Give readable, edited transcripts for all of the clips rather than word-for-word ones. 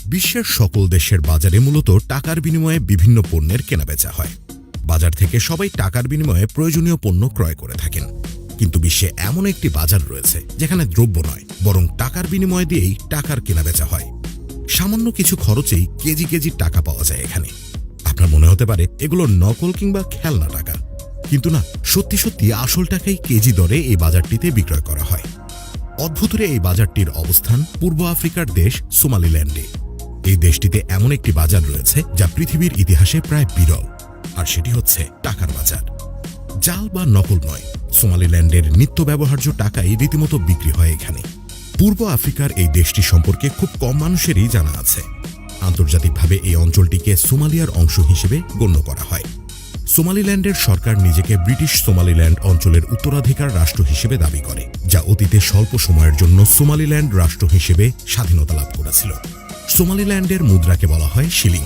বিশ্বের সকল দেশের বাজারে মূলত টাকার বিনিময়ে বিভিন্ন পণ্যের কেনাবেচা হয়। বাজার থেকে সবাই টাকার বিনিময়ে প্রয়োজনীয় পণ্য ক্রয় করে থাকেন। কিন্তু বিশ্বে এমন একটি বাজার রয়েছে যেখানে দ্রব্য নয়, বরং টাকার বিনিময় দিয়েই টাকার কেনাবেচা হয়। সামান্য কিছু খরচেই কেজি কেজি টাকা পাওয়া যায় এখানে। আপনার মনে হতে পারে এগুলো নকল কিংবা খেলনা টাকা, কিন্তু না, সত্যি সত্যি আসল টাকাই কেজি দরে এই বাজারটিতে বিক্রয় করা হয়। অদ্ভুতরে এই বাজারটির অবস্থান পূর্ব আফ্রিকার দেশ সোমালিল্যান্ডে। এই দেশটিতে এমন একটি বাজার রয়েছে যা পৃথিবীর ইতিহাসে প্রায় বিরল, আর সেটি হচ্ছে টাকার বাজার। জাল বা নকল নয়, সোমালিল্যান্ডের নিত্য ব্যবহার্য টাকাই রীতিমতো বিক্রি হয় এখানে। পূর্ব আফ্রিকার এই দেশটি সম্পর্কে খুব কম মানুষেরই জানা আছে। আন্তর্জাতিকভাবে এই অঞ্চলটিকে সোমালিয়ার অংশ হিসেবে গণ্য করা হয়। সোমালিল্যান্ডের সরকার নিজেকে ব্রিটিশ সোমালিল্যান্ড অঞ্চলের উত্তরাধিকার রাষ্ট্র হিসেবে দাবি করে, যা অতীতে স্বল্প সময়ের জন্য সোমালিল্যান্ড রাষ্ট্র হিসেবে স্বাধীনতা লাভ করেছিল। সোমালিল্যান্ডের মুদ্রাকে বলা হয় শিলিং।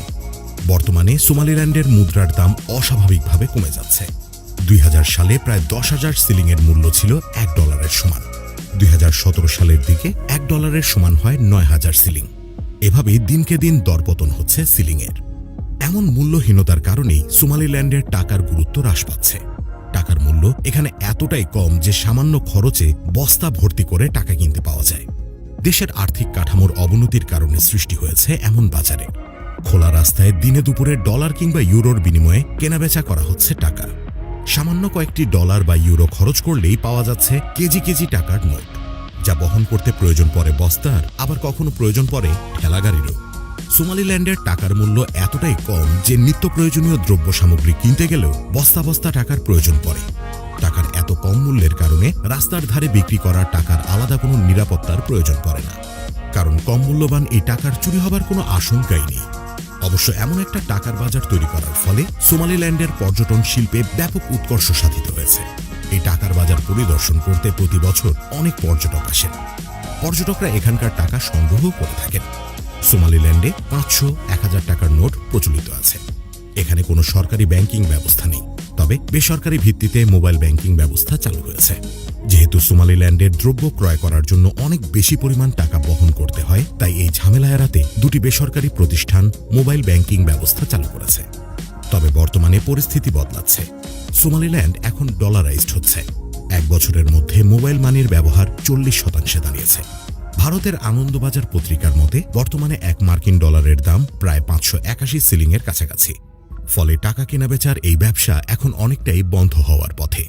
বর্তমানে সোমালিল্যান্ডের মুদ্রার দাম অস্বাভাবিকভাবে কমে যাচ্ছে। 2000 সালে প্রায় 10,000 সিলিংয়ের মূল্য ছিল $1 সমান। 2017 সালের দিকে $1 সমান হয় 9,000 সিলিং। এভাবেই দিনকে দিন দরপতন হচ্ছে সিলিংয়ের। এমন মূল্যহীনতার কারণেই সোমালিল্যান্ডের টাকার গুরুত্ব হ্রাস পাচ্ছে। টাকার মূল্য এখানে এতটাই কম যে সামান্য খরচে বস্তা ভর্তি করে টাকা কিনতে পাওয়া যায়। দেশের আর্থিক কাঠামোর অবনতির কারণে সৃষ্টি হয়েছে এমন বাজারে। খোলা রাস্তায় দিনে দুপুরে ডলার কিংবা ইউরোর বিনিময়ে কেনাবেচা করা হচ্ছে টাকা। সামান্য কয়েকটি ডলার বা ইউরো খরচ করলেই পাওয়া যাচ্ছে কেজি কেজি টাকার নোট, যা বহন করতে প্রয়োজন পড়ে বস্তার, আবার কখনো প্রয়োজন পড়ে ঠেলাগাড়িরও। সোমালিল্যান্ডের টাকার মূল্য এতটাই কম যে নিত্য প্রয়োজনীয় দ্রব্য সামগ্রী কিনতে গেলেও বস্তা বস্তা টাকার প্রয়োজন পড়ে। টাকার এত কম মূল্যের কারণে রাস্তার ধারে বিক্রি করা টাকার আলাদা কোনো নিরাপত্তার প্রয়োজন পড়ে না, কারণ কম মূল্যবান এই টাকার চুরি হবার কোনো আশঙ্কাই নেই। অবশ্য এমন একটা টাকার বাজার তৈরি করার ফলে সোমালিল্যান্ডের পর্যটন শিল্পে ব্যাপক উৎকর্ষ সাধিত হয়েছে। এই টাকার বাজার পরিদর্শন করতে প্রতি বছর অনেক পর্যটক আসেন। পর্যটকরা এখানকার টাকা সংগ্রহ করে থাকেন। সোমালিল্যান্ডে 500, 1000 টাকার নোট প্রচলিত আছে। এখানে কোনো সরকারি ব্যাংকিং ব্যবস্থা নেই, তবে বেসরকারি ভিত্তিতে মোবাইল ব্যাংকিং ব্যবস্থা চালু হয়েছে। যেহেতু সোমালিল্যান্ডের দ্রব্য ক্রয় করার জন্য অনেক বেশি পরিমাণ টাকা বহন করতে হয়, তাই এই ঝামেলা এড়াতে দুটি বেসরকারি প্রতিষ্ঠান মোবাইল ব্যাংকিং ব্যবস্থা চালু করেছে। তবে বর্তমানে পরিস্থিতি বদলাচ্ছে। সোমালিল্যান্ড এখন ডলারাইজড হচ্ছে। 1 বছরের মধ্যে মোবাইল মানির ব্যবহার 40% দাঁড়িয়েছে। ভারতের আনন্দবাজার পত্রিকার মতে বর্তমানে 1 মার্কিন ডলারের দাম প্রায় 581 সিলিংয়ের কাছাকাছি। ফলে টাকা কেনাবেচার এই ব্যবসা এখন অনেকটাই বন্ধ হওয়ার পথে।